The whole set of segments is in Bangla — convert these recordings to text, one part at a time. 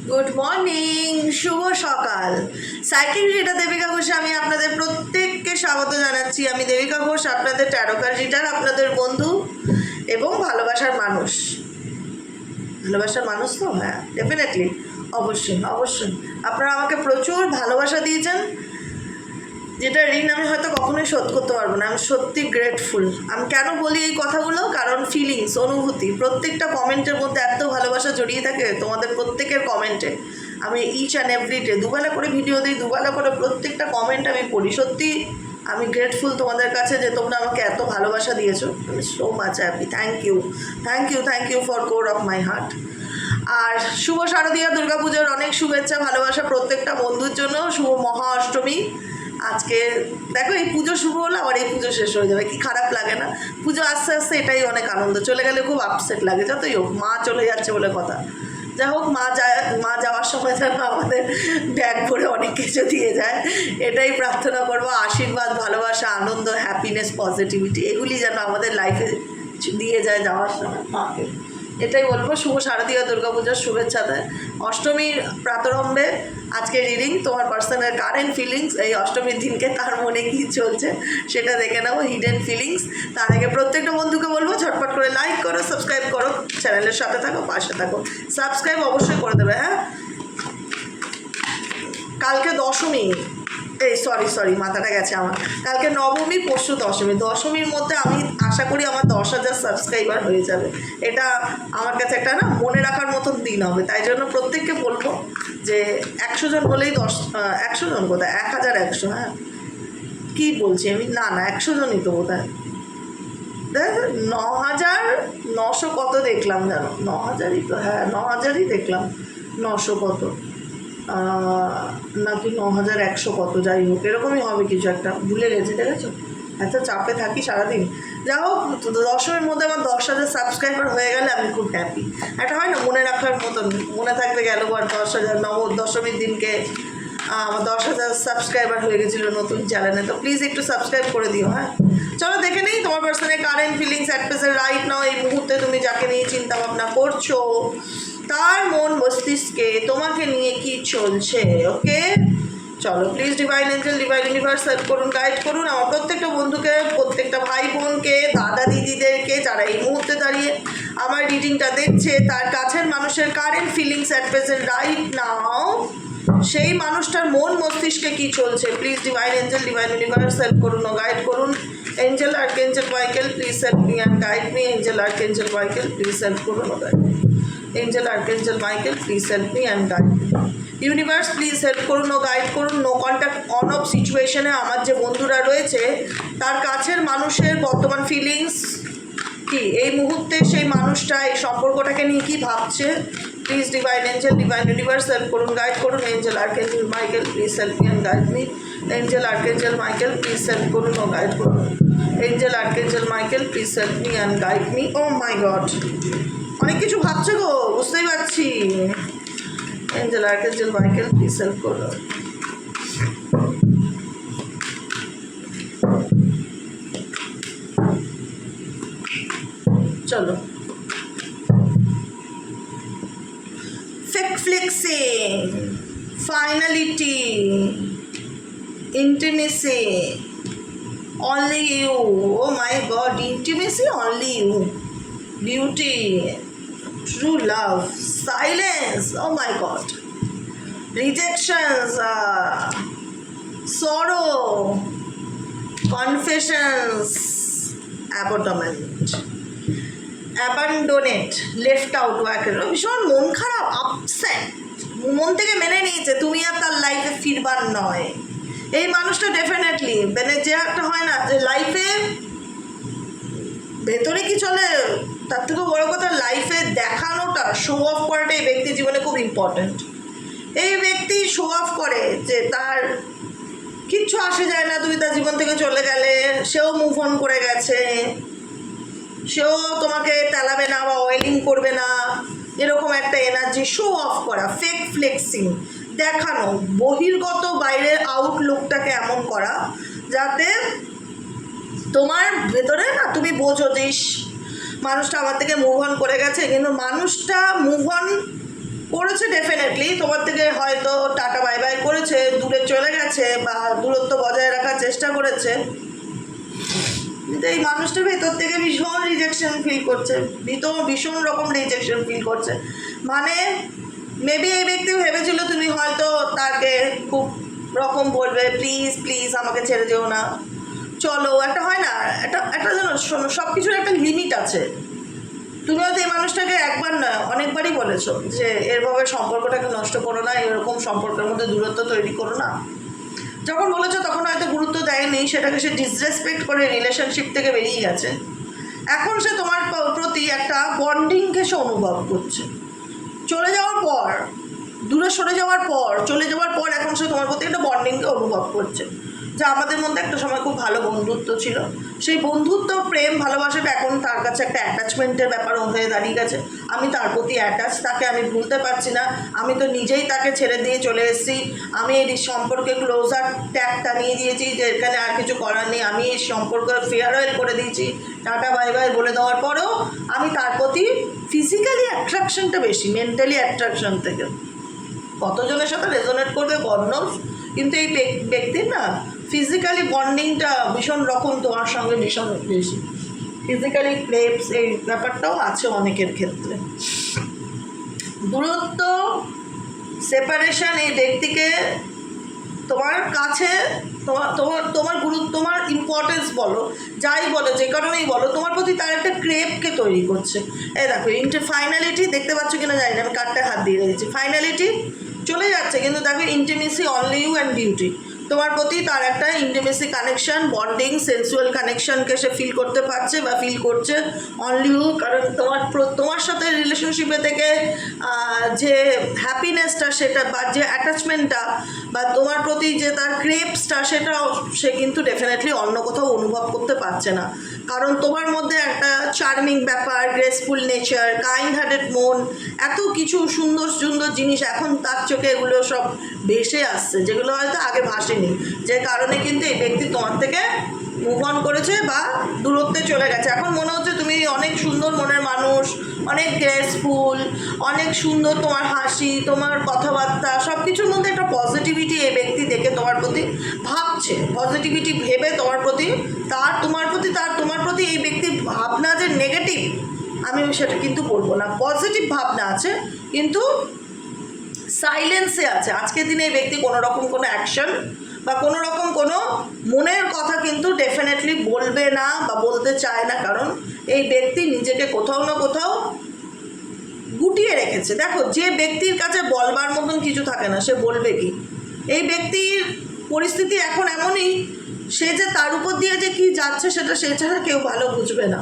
গুড মর্নিং, শুভ সকাল। সাইকেল রিডার দেবিকা ঘোষে আমি আপনাদের প্রত্যেককে স্বাগত জানাচ্ছি। আমি দেবিকা ঘোষ, আপনাদের ট্যারোকার রিডার, আপনাদের বন্ধু এবং ভালোবাসার মানুষ। ভালোবাসার মানুষ তো, হ্যাঁ, ডেফিনেটলি, অবশ্যই অবশ্যই। আপনারা আমাকে প্রচুর ভালোবাসা দিয়েছেন, যেটা ঋণ আমি হয়তো কখনোই শোধ করতে পারবো না। আমি সত্যি গ্রেটফুল। আমি কেন বলি এই কথাগুলো? কারণ ফিলিংস, অনুভূতি, প্রত্যেকটা কমেন্টের মধ্যে এত ভালোবাসা জড়িয়ে থাকে। তোমাদের প্রত্যেকের কমেন্টে আমি ইচ অ্যান্ড এভরি ডে দুবেলা করে ভিডিও দিই, দুবেলা করে প্রত্যেকটা কমেন্ট আমি পড়ি। সত্যি আমি গ্রেটফুল তোমাদের কাছে যে তোমরা আমাকে এত ভালোবাসা দিয়েছো। আমি so much happy. Thank you, thank you, thank you for core of my heart. আর শুভ শারদীয়া দুর্গাপুজোর অনেক শুভেচ্ছা, ভালোবাসা প্রত্যেকটা বন্ধুর জন্য। শুভ মহা অষ্টমী। আজকে দেখো, এই পুজো শুরু হলো, আবার এই পুজো শেষ হয়ে যাবে। কি খারাপ লাগে না? পুজো আস্তে আস্তে এটাই অনেক আনন্দ। চলে গেলে খুব আপসেট লাগে। যতই হোক, মা চলে যাচ্ছে বলে কথা। যাই হোক, মা যাওয়ার সময় যেন আমাদের ব্যাগ ভরে অনেক কিছু দিয়ে যায়, এটাই প্রার্থনা করবো। আশীর্বাদ, ভালোবাসা, আনন্দ, হ্যাপিনেস, পজিটিভিটি, এগুলি যেন আমাদের লাইফে দিয়ে যায় যাওয়ার সময় মাকে। এটাই বলবো। শুভ শারদীয় দুর্গাপূজার শুভেচ্ছা দেয়। অষ্টমীর প্রাতরম্ভে আজকে রিডিং, তোমার পার্সোনাল কারেন্ট ফিলিংস এই অষ্টমীর দিনকে তার মনে কী চলছে সেটা দেখে নেবো, হিডেন ফিলিংস। তার আগে প্রত্যেকটা বন্ধুকে বলবো ঝটপট করে লাইক করো, সাবস্ক্রাইব করো, চ্যানেলের সাথে থাকো, পাশে থাকো। সাবস্ক্রাইব অবশ্যই করে দেবে, হ্যাঁ। কালকে দশমী, সরি মাথাটা গেছে আমার। কালকে নবমী, পরশু দশমী। দশমীর মধ্যে আমি আশা করি আমার 10,000 সাবস্ক্রাইবার হয়ে যাবে। এটা আমার কাছে একটা না মনে রাখার মতন দিন হবে। তাই জন্য প্রত্যেককে বলবো যে 100 জন হলেই 100 জন কোথায়, 1100, হ্যাঁ কী বলছি আমি, না 100 জনই তো বোধহয়। দেখ, 9,900 কত দেখলাম জানো? 9,000ই তো, হ্যাঁ 9,000ই দেখলাম। 900 কত নাকি 9,100 কত, যাই হোক এরকমই হবে কিছু একটা, ভুলে গেছি। দেখেছো, এত চাপে থাকি সারাদিন। যা হোক, দশমের মধ্যে আমার 10,000 সাবস্ক্রাইবার হয়ে গেলে আমি খুব হ্যাপি। একটা হয় না মনে রাখার মতন, মনে থাকবে গেল আর 10,000। দশমীর দিনকে আমার 10,000 সাবস্ক্রাইবার হয়ে গেছিলো নতুন চ্যানেলে। তো প্লিজ একটু সাবস্ক্রাইব করে দিও, হ্যাঁ। চলো দেখে নেই তোমার personal current feelings at present right নাও। এই মুহূর্তে তুমি যাকে নিয়ে চিন্তা ভাবনা করছো, তার মন মস্তিষ্কে তোমাকে নিয়ে কি চলছে, ওকে? চলো please divine angel, divine universe help করুন, গাইড করুন আমার প্রত্যেকটা বন্ধুকে, প্রত্যেকটা ভাই বোনকে, দাদা দিদিদেরকে, যারা এই মুহূর্তে দাঁড়িয়ে আমার রিডিংটা দেখছে, তার কাছের মানুষের current feelings at present right now, সেই মানুষটার মন মস্তিষ্কে কি চলছে। Please divine angel, divine universe help করুন ও গাইড করুন। Angel archangel Michael, please help me and guide me. Angel archangel Michael, please help করুন ও guide me. Angel archangel Michael, please help me and guide me. Universe please help করুন ও গাইড করুন। নো কন্ট্যাক্ট অন অফ সিচুয়েশনে আমার যে বন্ধুরা রয়েছে, তার কাছের মানুষের বর্তমান ফিলিংস কি, এই মুহূর্তে সেই মানুষটা এই সম্পর্কটাকে নিয়ে কী ভাবছে। Please divine angel, divine universe help করুন, গাইড করুন। Angel archangel Michael, please help me and guide me. Angel archangel Michael, please help করুন ও গাইড করুন। Angel archangel Michael, please help me and guide me. Oh my God, অনেক কিছু ভাবছো গো, বুঝতেই পারছি। Angel archangel Michael, please help করুন। চলো, flexing, finality, intimacy, only you. Oh my God, intimacy, only you. Beauty, true love, silence. Oh my God, rejections, sorrow, confessions, abandonment, abandoned, left out, ওয়াকের ভীষণ মন খারাপ, আপসেট, মন থেকে মেনে নিয়েছে তুমি আর তার লাইফে ফিরবার নয়। এই মানুষটা ডেফিনেটলি মানে যে একটা হয় না যে লাইফে ভেতরে কি চলে, তার থেকেও বড় কথা লাইফে দেখানোটা, শো অফ করাটা এই ব্যক্তির জীবনে খুব ইম্পর্ট্যান্ট। এই ব্যক্তি শো অফ করে যে তার কিচ্ছু আসে যায় না, তুমি তার জীবন থেকে চলে গেলে, সেও মুভ অন করে গেছে, সেও তোমাকে তেলাবে না বা অয়েলিং করবে না, এরকম একটা এনার্জি শো অফ করা, ফেক ফ্লেক্সিং, দেখানো, বহির্গত বাইরের আউটলুকটাকে এমন করা যাতে তোমার ভেতরে না তুমি বোঝো যে মানুষটা আমার থেকে মুভ অন করে গেছে, কিন্তু মানুষটা মুভ অন করেছে ডেফিনেটলি, তোমার থেকে হয়তো টাটা বাই বাই করেছে, দূরে চলে গেছে বা দূরত্ব বজায় রাখার চেষ্টা করেছে, কিন্তু এই মানুষটা ভেতর থেকে ভীষণ রিজেকশন ফিল করছে, ভীষণ রকম রিজেকশন ফিল করছে। মানে মেবি এই ব্যক্তি ভেবেছিল তুমি হয়তো তাকে খুব রকম বলবে, প্লিজ প্লিজ আমাকে ছেড়ে যেও না, চলো, একটা হয় না, একটা যেন শোনো, সব কিছুর একটা লিমিট আছে। তুমি হয়তো এই মানুষটাকে একবার নয় অনেকবারই বলেছো যে এরভাবে সম্পর্কটাকে নষ্ট করো না, এরকম সম্পর্কের মধ্যে দূরত্ব তৈরি করো না। যখন বলেছো তখন হয়তো গুরুত্ব দেয়নি, সেটাকে সে ডিসরেসপেক্ট করে রিলেশনশিপ থেকে বেরিয়ে গেছে। এখন সে তোমার প্রতি একটা বন্ডিংকে সে অনুভব করছে। চলে যাওয়ার পর, দূরে সরে যাওয়ার পর, চলে যাওয়ার পর এখন সে তোমার প্রতি একটা বন্ডিংকে অনুভব করছে, যা আমাদের মধ্যে একটা সময় খুব ভালো বন্ধুত্ব ছিল। সেই বন্ধুত্ব, প্রেম, ভালোবাসাটা এখন তার কাছে একটা অ্যাটাচমেন্টের ব্যাপার হয়ে দাঁড়িয়ে গেছে। আমি তার প্রতি অ্যাটাচ, তাকে আমি ভুলতে পারছি না, আমি তো নিজেই তাকে ছেড়ে দিয়ে চলে এসেছি, আমি এই সম্পর্কে ক্লোজার ট্যাগটা নিয়ে দিয়েছি যে এখানে আর কিছু করার নেই, আমি এই সম্পর্ক ফেয়ারওয়েল করে দিয়েছি, টাটা বাই বাই বলে দেওয়ার পরেও আমি তার প্রতি ফিজিক্যালি অ্যাট্রাকশনটা বেশি, মেন্টালি অ্যাট্রাকশন থেকে। কতজনের সাথে রেজোনেট করবে গড নোজ, কিন্তু এই ব্যক্তির না ফিজিক্যালি বন্ডিংটা ভীষণ রকম তোমার সঙ্গে ভীষণ বেশি, ফিজিক্যালি ক্রেপস এই ব্যাপারটাও আছে অনেকের ক্ষেত্রে। দূরত্ব, সেপারেশন এই ব্যক্তিকে তোমার কাছে, তোমার তোমার তোমার গুরুত্ব, তোমার ইম্পর্টেন্স বলো, যাই বলো, যে কারণেই বলো, তোমার প্রতি তার একটা ক্রেপকে তৈরি করছে। এই দেখো ফাইনালিটি দেখতে পাচ্ছ কিনা জানি না, আমি কার্ডটায় হাত দিয়ে রেখেছি, ফাইনালিটি চলে যাচ্ছে, কিন্তু দেখো intimacy, only you and beauty, তোমার প্রতি তার একটা ইন্টিমেসি কানেকশন, বন্ডিং, সেন্সুয়াল কানেকশনকে সে ফিল করতে পারছে বা ফিল করছে, অনলি ইউ। কারণ তোমার সাথে রিলেশনশিপে থেকে যে হ্যাপিনেসটা, সেটা বা যে অ্যাটাচমেন্টটা বা তোমার প্রতি যে তার ক্রেপসটা, সেটাও সে কিন্তু ডেফিনেটলি অন্য কোথাও অনুভব করতে পারছে না। কারণ তোমার মধ্যে একটা চার্মিং ব্যাপার, গ্রেসফুল নেচার, কাইন্ড হার্টেড মন, এত কিছু সুন্দর সুন্দর জিনিস এখন তার চোখে এগুলো সব ভেসে আসছে, যেগুলো হয়তো আগে ভাসেনি, যে কারণে কিন্তু এই ব্যক্তি তোমার থেকে মুভ অন করেছে বা দূরত্বে চলে গেছে। এখন মনে হচ্ছে তুমি অনেক সুন্দর মনের মানুষ, অনেক গ্রেসফুল, অনেক সুন্দর তোমার হাসি, তোমার কথাবার্তা, সব কিছুর মধ্যে একটা পজিটিভিটি এই ব্যক্তি দেখে তোমার প্রতি ভাবছে, পজিটিভিটি ভেবে তোমার প্রতি, তোমার প্রতি এই ব্যক্তির ভাবনা যে নেগেটিভ, আমি সেটা কিন্তু বলবো না, পজিটিভ ভাবনা আছে, কিন্তু সাইলেন্সে আছে। আজকের দিনে এই ব্যক্তি কোনো রকম কোনো অ্যাকশন বা কোনো রকম কোনো মনের কথা কিন্তু ডেফিনেটলি বলবে না বা বলতে চায় না, কারণ এই ব্যক্তি নিজেকে কোথাও না কোথাও গুটিয়ে রেখেছে। দেখো, যে ব্যক্তির কাছে বলবার মতন কিছু থাকে না, সে বলবে কি? এই ব্যক্তির পরিস্থিতি এখন এমনই, সে যে তার উপর দিয়ে যে কী যাচ্ছে সেটা সে ছাড়া কেউ ভালো বুঝবে না।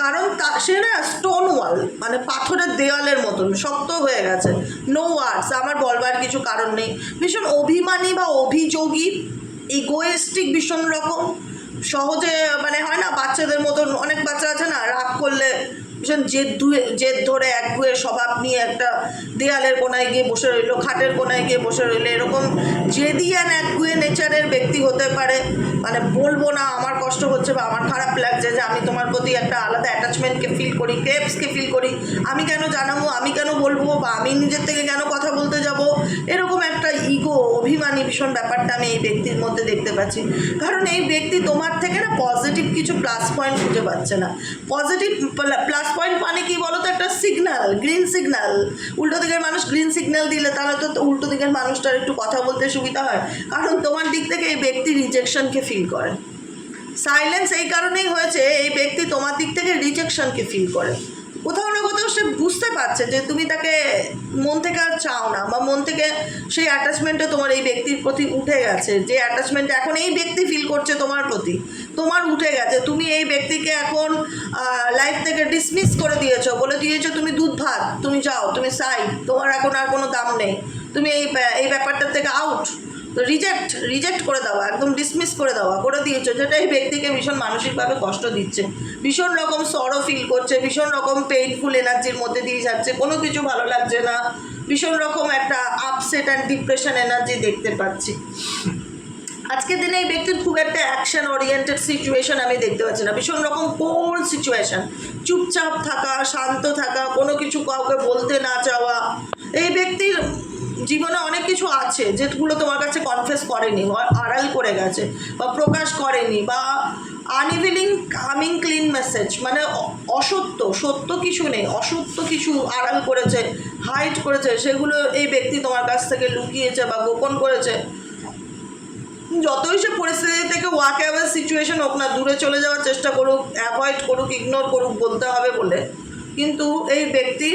কারণ সে না স্টোন ওয়াল, মানে পাথরের দেওয়ালের মতন শক্ত হয়ে গেছে, নো ওয়ার্ডস, আমার বলবার কিছু কারণ নেই, ভীষণ অভিমানী বা অভিযোগী, ইগোয়েস্টিক ভীষণ রকম, সহজে মানে হয় না বাচ্চাদের মতন, অনেক বাচ্চা আছে না রাগ করলে ভীষণ জেদ ধরে একগুয়ে স্বভাব নিয়ে একটা দেয়ালের কোনায় গিয়ে বসে রইলো, খাটের কোনায় গিয়ে বসে রইলো, এরকম জেদি অ্যান্ড একগুয়ে নেচারের ব্যক্তি হতে পারে। মানে বলবো না, আমার কষ্ট হচ্ছে বা আমার খারাপ লাগছে যে আমি তোমার প্রতি একটা আলাদা অ্যাটাচমেন্টকে ফিল করি, ক্রেপসকে ফিল করি, আমি কেন জানাবো, আমি কেন বলবো, বা আমি নিজের থেকে কেন কথা বলতে যাব, এরকম একটা ইগো, অভিমানী ভীষণ ব্যাপারটা আমি এই ব্যক্তির মধ্যে দেখতে পাচ্ছি। কারণ এই ব্যক্তি তোমার থেকে না পজিটিভ কিছু প্লাস পয়েন্ট খুঁজে পাচ্ছে না। পজিটিভ প্লাস পয়েন্ট মানে কি বলো তো? একটা সিগন্যাল, গ্রিন সিগন্যাল। উল্টো দিকের মানুষ গ্রিন সিগন্যাল দিলে তাহলে তো উল্টো দিকের মানুষটার একটু কথা বলতে সুবিধা হয়, কারণ তোমার দিক থেকে এই ব্যক্তি রিজেকশনকে ফিল করে। সাইলেন্স এই কারণেই হয়েছে, এই ব্যক্তি তোমার দিক থেকে রিজেকশনকে ফিল করে। কোথাও না কোথাও সে বুঝতে পারছে যে তুমি তাকে মন থেকে আর চাও না, বা মন থেকে সেই অ্যাটাচমেন্টটা তোমার এই ব্যক্তির প্রতি উঠে গেছে, যে অ্যাটাচমেন্টটা এখন এই ব্যক্তি ফিল করছে তোমার প্রতি, তোমার উঠে গেছে। তুমি এই ব্যক্তিকে এখন লাইফ থেকে ডিসমিস করে দিয়েছো, বলে দিয়েছো তুমি দুধ ভাত, তুমি যাও, তুমি সাইড, তোমার এখন আর কোনো দাম নেই, তুমি এই ব্যাপারটার থেকে আউট। তো রিজেক্ট করে দেওয়া, একদম ডিসমিস করে দেওয়া করে দিয়েছো, যেটা এই ব্যক্তিকে ভীষণ মানসিকভাবে কষ্ট দিচ্ছে, ভীষণ রকম সরো ফিল করছে, ভীষণ রকম পেইনফুল এনার্জির মধ্যে দিয়ে যাচ্ছে, কোনো কিছু ভালো লাগছে না, ভীষণ রকম একটা আপসেট অ্যান্ড ডিপ্রেশন এনার্জি দেখতে পাচ্ছি। আজকের দিনে এই ব্যক্তির খুব একটা অ্যাকশন ওরিয়েন্টেড সিচুয়েশন আমি দেখতে পাচ্ছি না, ভীষণ রকম কোল্ড সিচুয়েশন, চুপচাপ থাকা, শান্ত থাকা, কোনো কিছু কাউকে বলতে না চাওয়া। এই ব্যক্তির জীবনে অনেক কিছু আছে যেগুলো তোমার কাছে কনফেস করেনি, আড়াল করে গেছে বা প্রকাশ করেনি, বা আনইভিলিং কামিং ক্লিন মেসেজ, মানে সত্য কিছু নেই, অসত্য কিছু আড়াল করেছে, হাইড করেছে, সেগুলো এই ব্যক্তি তোমার কাছ থেকে লুকিয়েছে বা গোপন করেছে। যতই সে পরিস্থিতি থেকে ওয়াক অ্যাওয়ে সিচুয়েশন হোক না, দূরে চলে যাওয়ার চেষ্টা করুক, অ্যাভয়েড করুক, ইগনোর করুক, বলতে হবে বলে, কিন্তু এই ব্যক্তি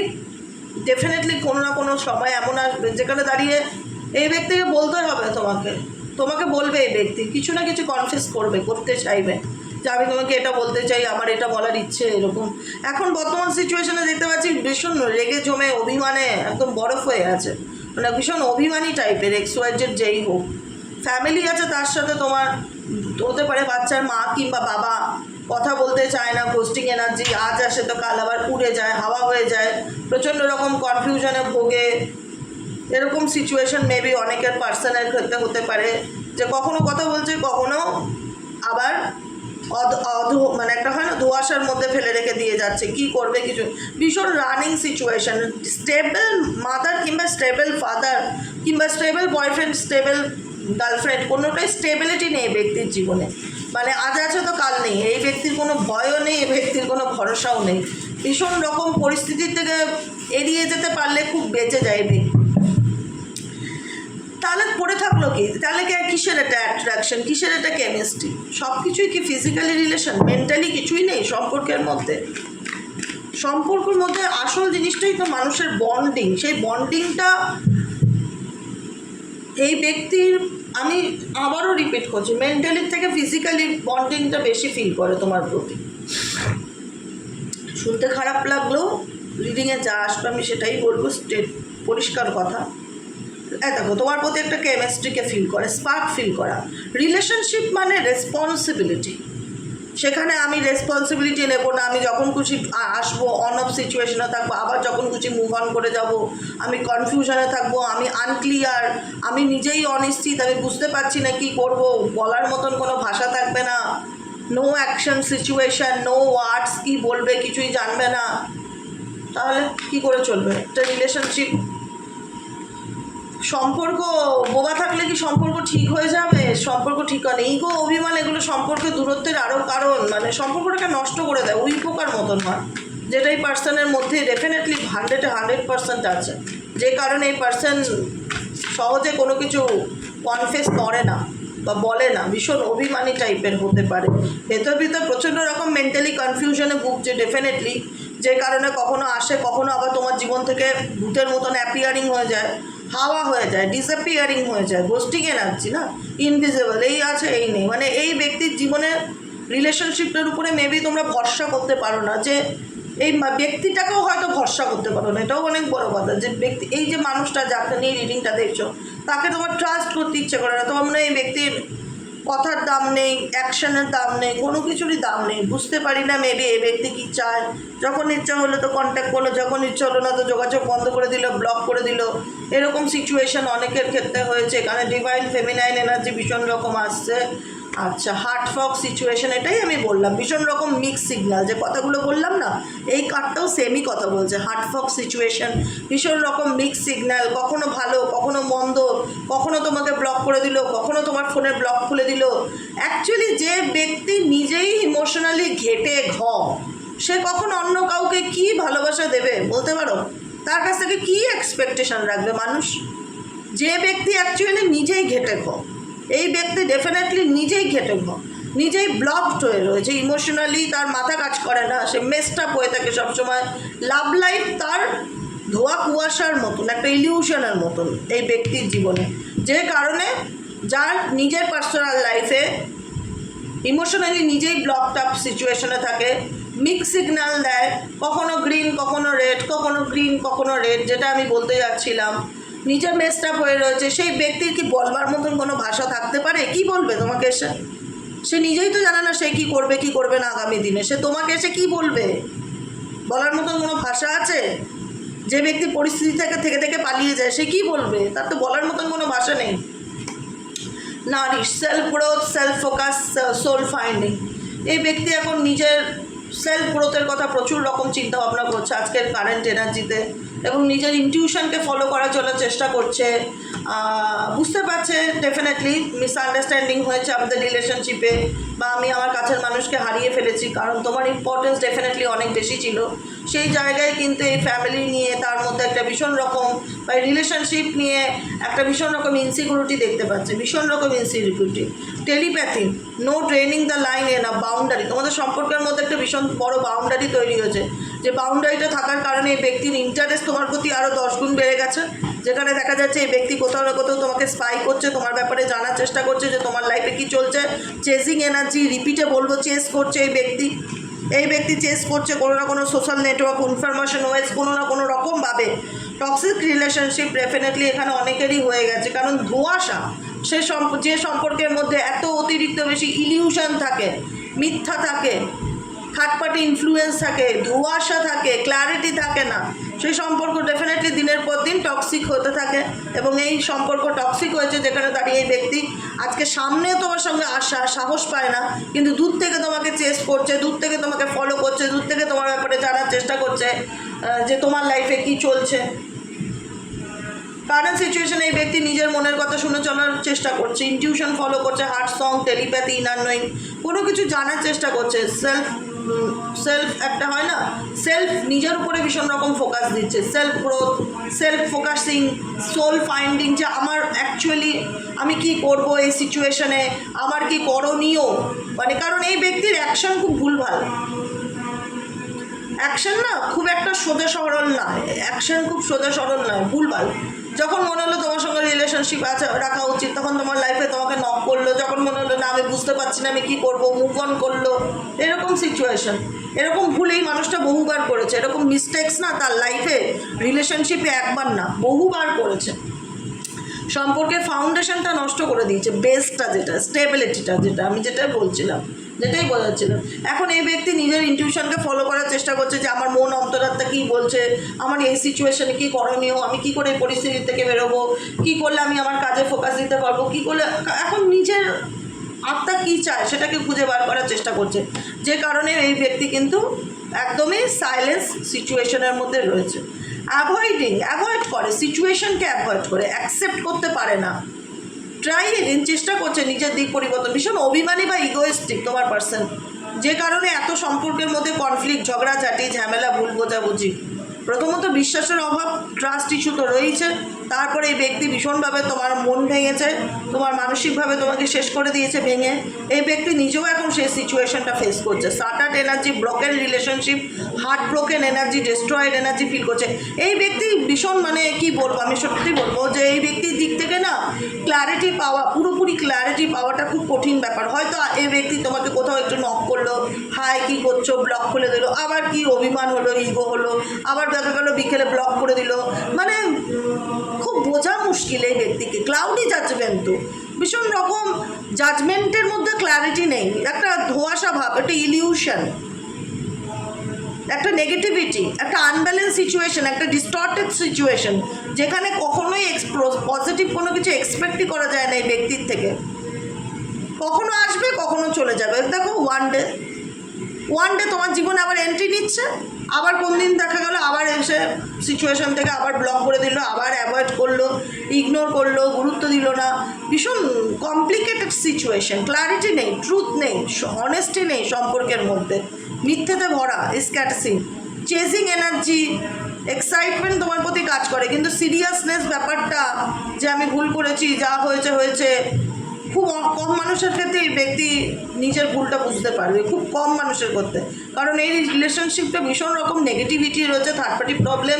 ডেফিনেটলি কোনো না কোনো সময় এমন আসবে যেখানে দাঁড়িয়ে এই ব্যক্তিকে বলতে হবে, তোমাকে বলবে, এই ব্যক্তি কিছু না কিছু কনফেস করতে চাইবে যে আমি তোমাকে এটা বলতে চাই, আমার এটা বলার ইচ্ছে। এরকম এখন বর্তমান সিচুয়েশনে দেখতে পাচ্ছি ভীষণ রেগে জমে অভিমানে একদম বরফ হয়ে আছে, মানে ভীষণ অভিমানী টাইপের, XYZ যেই হোক। ফ্যামিলি আছে, তার সাথে তোমার হতে পারে বাচ্চার মা কিংবা বাবা, কথা বলতে চায় না, গোস্টিং এনার্জি, আজ আসে তো কাল আবার উড়ে যায়, হাওয়া হয়ে যায়, প্রচণ্ড রকম কনফিউশনে ভোগে। এরকম সিচুয়েশন মেবি অনেকের পার্সনের ক্ষেত্রে হতে পারে, যে কখনো কথা বলছে, কখনো আবার মানে একটা হয় না, ধোঁয়াশার মধ্যে ফেলে রেখে দিয়ে যাচ্ছে, কি করবে কিছু। ভীষণ রানিং সিচুয়েশন, স্টেবল মাদার কিংবা স্টেবল ফাদার কিংবা স্টেবল বয়ফ্রেন্ড, স্টেবল গার্লফ্রেন্ড, কোনোটাই স্টেবিলিটি নেই ব্যক্তির জীবনে, মানে আজ আছে তো কাল নেই। এই ব্যক্তির কোনো ভয়ও নেই, এই ব্যক্তির কোনো ভরসাও নেই। ভীষণ রকম পরিস্থিতির থেকে এড়িয়ে যেতে পারলে খুব বেঁচে যায় ব্যক্তি। তাহলে পড়ে থাকলো কি, তাহলে কি কিসের এটা অ্যাট্রাকশন, কিসের এটা কেমিস্ট্রি, সব কিছুই কি ফিজিক্যালি রিলেশন, মেন্টালি কিছুই নেই সম্পর্কের মধ্যে? সম্পর্কের মধ্যে আসল জিনিসটাই তো মানুষের বন্ডিং। সেই বন্ডিংটা এই ব্যক্তির, আমি আবারও রিপিট করছি, মেন্টালির থেকে ফিজিক্যালি বন্ডিংটা বেশি ফিল করে তোমার প্রতি। শুনতে খারাপ লাগলেও রিডিংয়ে যা আসবে আমি সেটাই বলবো, পরিষ্কার কথা। দেখো, তোমার প্রতি একটা কেমিস্ট্রিকে ফিল করে, স্পার্ক ফিল করা। রিলেশনশিপ মানে রেসপন্সিবিলিটি, সেখানে আমি রেসপন্সিবিলিটি নেব না, আমি যখন খুশি আসবো, অন অফ সিচুয়েশনে থাকবো, আবার যখন খুশি মুভ অন করে যাব, আমি কনফিউশনে থাকবো, আমি আনক্লিয়ার, আমি নিজেই অনিশ্চিত, আমি বুঝতে পারছি না কী করব, বলার মতন কোনো ভাষা থাকবে না, no action situation, no words, কী বলবে কিছুই জানবে না। তাহলে কি করে চলবে একটা রিলেশনশিপ? সম্পর্ক বোবা থাকলে কি সম্পর্ক ঠিক হয়ে যাবে? সম্পর্ক ঠিক হয় না। ইগো, অভিমান, এগুলো সম্পর্কের দূরত্বের আরও কারণ, মানে সম্পর্কটাকে নষ্ট করে দেয়, উই পোকার মতন হয়, যেটা এই পার্সনের মধ্যে ডেফিনেটলি 100% আছে, যে কারণে এই পার্সন সহজে কোনো কিছু কনফেস করে না বা বলে না, ভীষণ অভিমানী টাইপের হতে পারে, ভেতর প্রচণ্ড রকম মেন্টালি কনফিউশনে ভুগছে ডেফিনেটলি, যে কারণে কখনো আসে, কখনো আবার তোমার জীবন থেকে ভূতের মতন অ্যাপিয়ারিং হয়ে যায়, হাওয়া হয়ে যায়, ডিসঅ্যাপিয়ারিং হয়ে যায়, গোস্টিং এনার্জি না, ইনভিজিবল, এই আছে এই নেই। মানে এই ব্যক্তির জীবনে রিলেশনশিপটার উপরে মেবি তোমরা ভরসা করতে পারো না, যে এই ব্যক্তিটাকেও হয়তো ভরসা করতে পারো না, এটাও অনেক বড় কথা। যে ব্যক্তি, এই যে মানুষটা যাকে নিয়ে রিডিংটা দেখছো, তাকে তোমার ট্রাস্ট করতে ইচ্ছে করে না, তোমার মনে হয় এই ব্যক্তির কথার দাম নেই, অ্যাকশনের দাম নেই, কোনো কিছুরই দাম নেই, বুঝতে পারি না মেবি এই ব্যক্তি কী চায়। যখন ইচ্ছা হলো তো কন্ট্যাক্ট করলো, যখন ইচ্ছা হলো না তো যোগাযোগ বন্ধ করে দিল, ব্লক করে দিল। এরকম সিচুয়েশন অনেকের ক্ষেত্রে হয়েছে। এখানে ডিভাইন ফেমিনাইন এনার্জি ভীষণ রকম আসছে। আচ্ছা, হার্ট ফগ সিচুয়েশন, এটাই আমি বললাম, ভীষণ রকম মিক্স সিগন্যাল, যে কথাগুলো বললাম না, এই কার্ডটাও সেমই কথা বলছে। হার্ট ফগ সিচুয়েশন, ভীষণ রকম মিক্স সিগন্যাল, কখনো ভালো, কখনো মন্দ, কখনো তোমাকে ব্লক করে দিল, কখনো তোমার ফোনের ব্লক খুলে দিল। অ্যাকচুয়ালি যে ব্যক্তি নিজেই ইমোশনালি ঘেটে সে কখন অন্য কাউকে কি ভালোবাসা দেবে বলতে পারো? তার কাছ থেকে কী এক্সপেকটেশন রাখবে মানুষ? যে ব্যক্তি অ্যাকচুয়ালি নিজেই ঘেটে এই ব্যক্তি ডেফিনেটলি নিজেই ঘেটে নিজেই ব্লকড হয়ে রয়েছে ইমোশনালি, তার মাথা কাজ করে না, সে মেসড আপ হয়ে থাকে সবসময়। লাভ লাইফ তার ধোয়া কুয়াশার মতন, একটা ইলিউশনের মতন এই ব্যক্তির জীবনে, যে কারণে যার নিজের পার্সোনাল লাইফে ইমোশনালি নিজেই ব্লকড আপ সিচুয়েশনে থাকে, মিক্স সিগন্যাল দেয়, কখনো গ্রিন কখনো রেড, কখনো গ্রিন কখনো রেড, যেটা আমি বলতে যাচ্ছিলাম। নিজে মেসড আপ হয়ে রয়েছে, সেই ব্যক্তির কি বলবার মতন কোনো ভাষা থাকতে পারে? কি বলবে তোমাকে এসে? সে নিজেই তো জানে না সে কী করবে না আগামী দিনে, সে তোমাকে এসে কি বলবে? বলার মতন কোনো ভাষা আছে? যে ব্যক্তি পরিস্থিতি থেকে পালিয়ে যায়, সে কি বলবে? তার তো বলার মতন কোনো ভাষা নেই। Nourish, self growth, self focus, soul finding. এই ব্যক্তি এখন নিজের সেলফ গ্রোথের কথা প্রচুর রকম চিন্তা ভাবনা করছে আজকের কারেন্ট এনার্জিতে, এবং নিজের ইনটিউশনকে ফলো করার জন্য চেষ্টা করছে। বুঝতে পারছে ডেফিনেটলি মিসআন্ডারস্ট্যান্ডিং হয়েছে আমাদের রিলেশনশিপে, বা আমি আমার কাছের মানুষকে হারিয়ে ফেলেছি, কারণ তোমার ইম্পর্টেন্স ডেফিনেটলি অনেক বেশি ছিল। সেই জায়গায় কিন্তু এই ফ্যামিলি নিয়ে তার মধ্যে একটা ভীষণ রকম, বা রিলেশনশিপ নিয়ে একটা ভীষণ রকম ইনসিকিউরিটি দেখতে পাচ্ছে, ভীষণ রকম insecurity. Telepathy, no draining the line and a boundary, তোমাদের সম্পর্কের মধ্যে একটা ভীষণ বড় বাউন্ডারি তৈরি হয়েছে, যে বাউন্ডারিটা থাকার কারণে এই ব্যক্তির ইন্টারেস্ট তোমার প্রতি আরও 10 গুণ বেড়ে গেছে, যেখানে দেখা যাচ্ছে এই ব্যক্তি কোথাও না কোথাও তোমাকে স্পাই করছে, তোমার ব্যাপারে জানার চেষ্টা করছে যে তোমার লাইফে কী চলছে। চেজিং এনার্জি, রিপিটে বলবো চেস করছে এই ব্যক্তি চেস করছে কোনো না কোনো সোশ্যাল নেটওয়ার্ক, ইনফরমেশন ওয়েজ, কোনো না কোনো রকমভাবে। টক্সিক রিলেশনশিপ ডেফিনেটলি এখানে অনেকেরই হয়ে গেছে, কারণ ধোঁয়াশা, যে সম্পর্কের মধ্যে এত অতিরিক্ত বেশি ইলিউশন থাকে, মিথ্যা থাকে, থার্ড পার্টি ইনফ্লুয়েন্স থাকে, ধোঁয়াশা থাকে, ক্ল্যারিটি থাকে না, সেই সম্পর্ক ডেফিনেটলি দিনের পর দিন টক্সিক হতে থাকে। এবং এই সম্পর্ক টক্সিক হয়েছে যেখানে দাঁড়িয়ে এই ব্যক্তি আজকে সামনে তোমার সঙ্গে আসা সাহস পায় না, কিন্তু দূর থেকে তোমাকে চেস করছে, দূর থেকে তোমাকে ফলো করছে, দূর থেকে তোমার ব্যাপারে জানার চেষ্টা করছে যে তোমার লাইফে কী চলছে। কারেন্ট সিচুয়েশনে এই ব্যক্তি নিজের মনের কথা শুনে চলার চেষ্টা করছে, ইনটিউশন ফলো করছে, heart song, telepathy, inner knowing, কোনো কিছু জানার চেষ্টা করছে। সেলফ একটা হয় না, সেলফ নিজের উপরে ভীষণ রকম ফোকাস দিচ্ছে, self growth, self focusing, soul finding, যে আমার অ্যাকচুয়ালি আমি কি করব এই সিচুয়েশনে, আমার কি করণীয়, মানে কারণ এই ব্যক্তির অ্যাকশন খুব ভুলভাল, অ্যাকশন না খুব একটা সোজা সরল না, অ্যাকশন খুব সোজা সরল নয়, ভুলভাল। যখন মনে হলো তোমার সঙ্গে রিলেশনশিপ আছে রাখা উচিত, তখন তোমার লাইফে তোমাকে নক করলো, যখন মনে হলো না আমি বুঝতে পারছি না আমি কী করবো, মুভ অন করলো, এরকম সিচুয়েশন। এরকম ভুল এই মানুষটা বহুবার করেছে, এরকম মিস্টেক্স না তার লাইফে রিলেশনশিপে একবার না বহুবার করেছে। সম্পর্কের ফাউন্ডেশনটা নষ্ট করে দিয়েছে, বেসটা যেটা, স্টেবিলিটিটা যেটা আমি বলছিলাম, যেটাই বোঝাচ্ছিলাম। এখন এই ব্যক্তি নিজের ইনটিউশনকে ফলো করার চেষ্টা করছে যে আমার মন অন্তরাত্মা কী বলছে, আমার এই সিচুয়েশনে কী করণীয়, আমি কী করে এই পরিস্থিতি থেকে বেরোবো, কী করলে আমি আমার কাজে ফোকাস দিতে পারবো, কী করলে, এখন নিজের আত্মা কী চায় সেটাকে খুঁজে বার করার চেষ্টা করছে, যে কারণে এই ব্যক্তি কিন্তু একদমই সাইলেন্স সিচুয়েশনের মধ্যে রয়েছে। অ্যাভয়েড করে, সিচুয়েশনকে অ্যাভয়েড করে, অ্যাকসেপ্ট করতে পারে না। ট্রাই এগেন, চেষ্টা করছে নিজের দিক পরিবর্তন, ভীষণ অভিমানী বা ইগোয়েস্টিক তোমার পার্সন, যে কারণে এত সম্পর্কের মধ্যে কনফ্লিক্ট, ঝগড়াঝাটি, ঝামেলা, ভুল বোঝাবুঝি। প্রথমত বিশ্বাসের অভাব, ট্রাস্ট ইস্যু তো রয়েছে, তারপরে এই ব্যক্তি ভীষণভাবে তোমার মন ভেঙেছে, তোমার মানসিকভাবে তোমাকে শেষ করে দিয়েছে ভেঙে। এই ব্যক্তি নিজেও এখন সেই সিচুয়েশনটা ফেস করছে, shattered energy, broken relationship, heart broken energy, destroyed energy feel করছে। এই ব্যক্তি ভীষণ, মানে কি বলবো, আমি সত্যি বলবো যে এই ব্যক্তির দিক থেকে না ক্ল্যারিটি পাওয়া, পুরোপুরি ক্ল্যারিটি পাওয়াটা খুব কঠিন ব্যাপার। হয়তো এই ব্যক্তি তোমাকে কোথাও একটু নক করলো, হাই কী করছো, ব্লক খুলে দিল, আবার কি অভিমান হলো, ইগো হলো, আবার দেখা গেলো বিকেলে ব্লক করে দিল, মানে খুব বোঝা মুশকিল এই ব্যক্তিকে। ক্লাউডি জাজমেন্ট, তো ভীষণ রকম জাজমেন্টের মধ্যে ক্ল্যারিটি নেই, একটা ধোঁয়াশা ভাব, একটা ইলিউশন, একটা নেগেটিভিটি, একটা আনব্যালেন্স সিচুয়েশন, একটা ডিস্টর্টেড সিচুয়েশন, যেখানে কখনোই পজিটিভ কোনো কিছু এক্সপেক্টই করা যায় না এই ব্যক্তির থেকে। কখনো আসবে, কখনো চলে যাবে। দেখো ওয়ান ডে তোমার জীবনে আবার এন্ট্রি নিচ্ছে, আবার কোন দিন দেখা গেলো আবার এসে সিচুয়েশন থেকে আবার ব্লক করে দিল, আবার অ্যাভয়েড করলো, ইগনোর করলো, গুরুত্ব দিল না। ভীষণ কমপ্লিকেটেড সিচুয়েশন, ক্লারিটি নেই, ট্রুথ নেই, অনেস্টি নেই সম্পর্কের মধ্যে, মিথ্যেতে ভরা, স্ক্যাটাসিং, চেজিং এনার্জি, এক্সাইটমেন্ট তোমার প্রতি কাজ করে, কিন্তু সিরিয়াসনেস ব্যাপারটা, যে আমি ভুল করেছি, যা হয়েছে হয়েছে, খুব কম মানুষের ক্ষেত্রে এই ব্যক্তি নিজের ভুলটা বুঝতে পারবে, খুব কম মানুষের করতে। কারণ এই রিলেশনশিপটা ভীষণ রকম নেগেটিভিটি রয়েছে, থার্ড পার্টি প্রবলেম,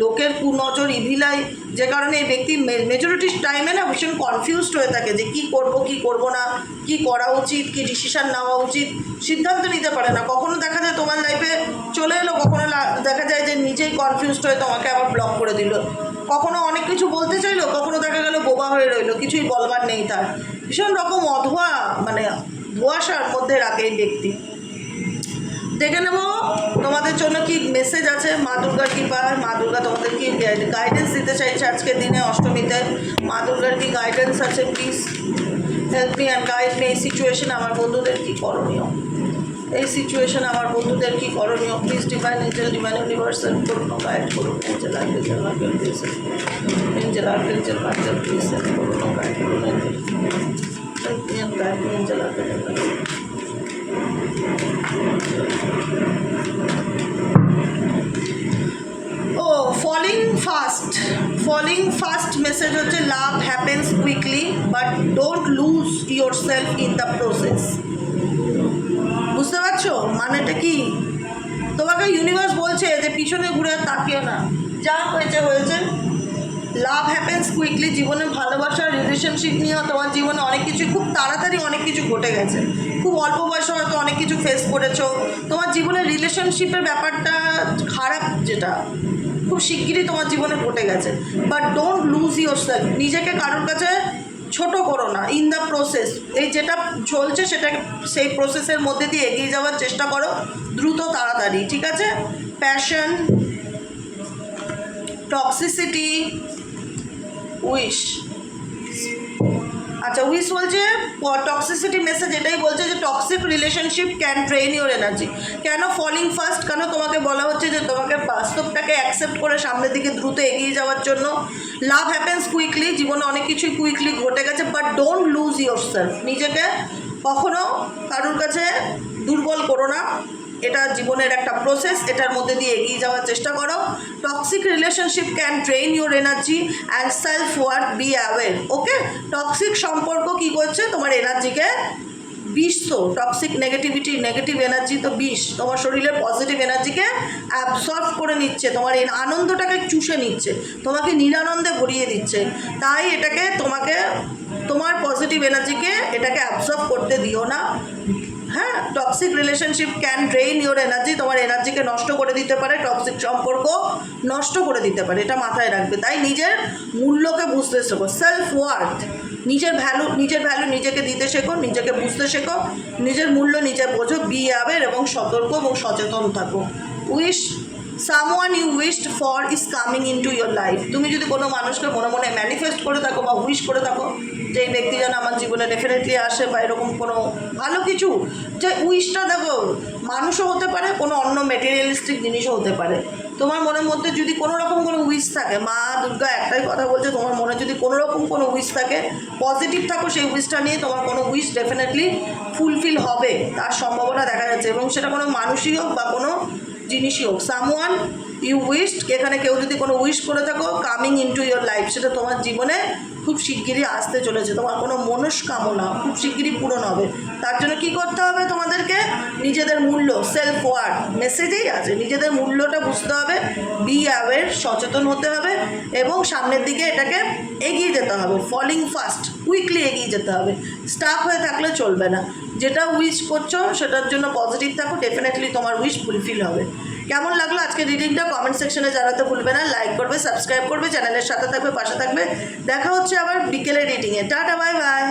লোকের কুনজর, ইভিলাই, যে কারণে এই ব্যক্তি মেজরিটি টাইমে না ভীষণ কনফিউজড হয়ে থাকে যে কী করব কী করব না, কী করা উচিত, কী ডিসিশান নেওয়া উচিত, সিদ্ধান্ত নিতে পারে না। কখনো দেখা যায় তোমার লাইফে চলে এলো, কখনো দেখা যায় যে নিজেই কনফিউজড হয়ে তোমাকে আবার ব্লক করে দিল, কখনো অনেক কিছু বলতে চাইলো, কখনো দেখা গেল বোবা হয়ে রইলো, কিছুই বলবার নেই তার, ভীষণ রকম অধোয়া, মানে ধোঁয়াশার মধ্যে রাখে এই ব্যক্তি। দেখে নেব তোমাদের জন্য কি মেসেজ আছে, মা দুর্গার কৃপায়। মা দুর্গা তোমাদের কি গাইডেন্স দিতে চাইছে আজকের দিনে, অষ্টমীতে মা দুর্গার কি গাইডেন্স আছে please. Help me and guide me. এই সিচুয়েশনে আমার বন্ধুদের কী করণীয়, এই সিচুয়েশনে আমার বন্ধুদের কী করণীয়? Please divine angel, divine universal করুন, গাইড করুন। Angel archangel Michael please, angel archangel Michael please করুন, গাইড করুন। Help me and guide me angel archangel Michael. ও falling fast মেসেজ হচ্ছে love happens quickly but don't lose yourself in the process. বুঝতে পারছো মানেটা কি? তোমাকে ইউনিভার্স বলছে যে পিছনে ঘুরে তাকিও না, যা হয়েছে হয়েছে। লাভ হ্যাপেন্স কুইকলি, জীবনে ভালোবাসা রিলেশনশিপ নিয়েও তোমার জীবনে অনেক কিছু খুব তাড়াতাড়ি অনেক কিছু ঘটে গেছে। খুব অল্প বয়সে হয়তো অনেক কিছু ফেস করেছো। তোমার জীবনে রিলেশনশিপের ব্যাপারটা খারাপ, যেটা খুব শিগগিরই তোমার জীবনে ঘটে গেছে। But don't lose your self, নিজেকে কারোর কাছে ছোট করো না। ইন দ্য প্রসেস, এই যেটা চলছে সেটা সেই প্রসেসের মধ্যে দিয়ে এগিয়ে যাওয়ার চেষ্টা করো দ্রুত তাড়াতাড়ি, ঠিক আছে? Passion, toxicity, wish. আচ্ছা, উইশ বলছে টক্সিসিটি মেসেজ এটাই বলছে যে toxic relationship can drain your energy. কেন ফলিং ফাস্ট? কেন তোমাকে বলা হচ্ছে যে তোমাকে বাস্তবটাকে অ্যাকসেপ্ট করে সামনের দিকে দ্রুত এগিয়ে যাওয়ার জন্য। লাভ হ্যাপেন্স কুইকলি, জীবনে অনেক কিছুই কুইকলি ঘটে গেছে, but don't lose your self, নিজেকে কখনো কারোর কাছে দুর্বল করো না। এটা জীবনের একটা প্রসেস, এটার মধ্যে দিয়ে এগিয়ে যাওয়ার চেষ্টা করো। Toxic relationship can drain your energy and self worth, be aware. Okay, toxic সম্পর্ক কী করছে? তোমার এনার্জিকে বিষ, তো টক্সিক নেগেটিভিটি, নেগেটিভ এনার্জি তো বিষ, তোমার শরীরের পজিটিভ এনার্জিকে অ্যাবসর্ব করে নিচ্ছে, তোমার এই আনন্দটাকে চুষে নিচ্ছে, তোমাকে নিরানন্দে ভরিয়ে দিচ্ছে। তাই এটাকে তোমাকে তোমার পজিটিভ এনার্জিকে এটাকে অ্যাবসর্ব করতে দিও না। হ্যাঁ, toxic relationship can drain your energy, তোমার এনার্জিকে নষ্ট করে দিতে পারে, টক্সিক সম্পর্ক নষ্ট করে দিতে পারে, এটা মাথায় রাখবে। তাই নিজের মূল্যকে বুঝতে শেখো, সেলফ ওয়ার্থ, নিজের ভ্যালু নিজেকে দিতে শেখো, নিজেকে বুঝতে শেখো, নিজের মূল্য নিজে বোঝো, বি অ্যাওয়্যার এবং সতর্ক এবং সচেতন থাকো। Wish, someone you wished for is coming into your life. তুমি যদি কোনো মানুষকে মনে মনে ম্যানিফেস্ট করে থাকো বা উইশ করে থাকো যে এই ব্যক্তি যেন আমার জীবনে ডেফিনেটলি আসে, বা এরকম কোনো ভালো কিছু, যে উইশটা দেখো মানুষও হতে পারে, কোনো অন্য মেটেরিয়ালিস্টিক জিনিসও হতে পারে। তোমার মনের মধ্যে যদি কোনো রকম কোনো উইশ থাকে, মা দুর্গা একটাই কথা বলছে, তোমার মনে যদি কোনো রকম কোনো উইশ থাকে, পজিটিভ থাকো সেই উইশটা নিয়ে, তোমার কোনো উইশ ডেফিনেটলি ফুলফিল হবে, তার সম্ভাবনা দেখা যাচ্ছে। এবং সেটা কোনো মানুষই হোক বা কোনো জিনিসই হোক। সামওয়ান ইউ উইশড, এখানে কেউ যদি কোনো উইশ করে থাকো, কামিং ইনটু ইয়োর লাইফ, সেটা তোমার জীবনে খুব শিগগিরই আসতে চলেছে। তোমার কোনো মনস্কামনা খুব শিগগিরই পূরণ হবে। তার জন্য কী করতে হবে? তোমাদেরকে নিজেদের মূল্য, সেলফ ওয়ার্থ মেসেজেই আছে, নিজেদের মূল্যটা বুঝতে হবে, বি অ্যাওয়্যার, সচেতন হতে হবে এবং সামনের দিকে এটাকে এগিয়ে যেতে হবে। ফলিং ফাস্ট, কুইকলি এগিয়ে যেতে হবে, স্টাক হয়ে থাকলে চলবে না। যেটা উইশ করছো সেটার জন্য পজিটিভ থাকো, ডেফিনেটলি তোমার উইশ ফুলফিল হবে। কেমন লাগলো আজকে রিডিংটা কমেন্ট সেকশনে জানাতে ভুলবে না। লাইক করবে, সাবস্ক্রাইব করবে, চ্যানেলের সাথে থাকবে, পাশে থাকবে। দেখা হচ্ছে আবার বিকেলের রিডিংয়ে। Tata, bye bye.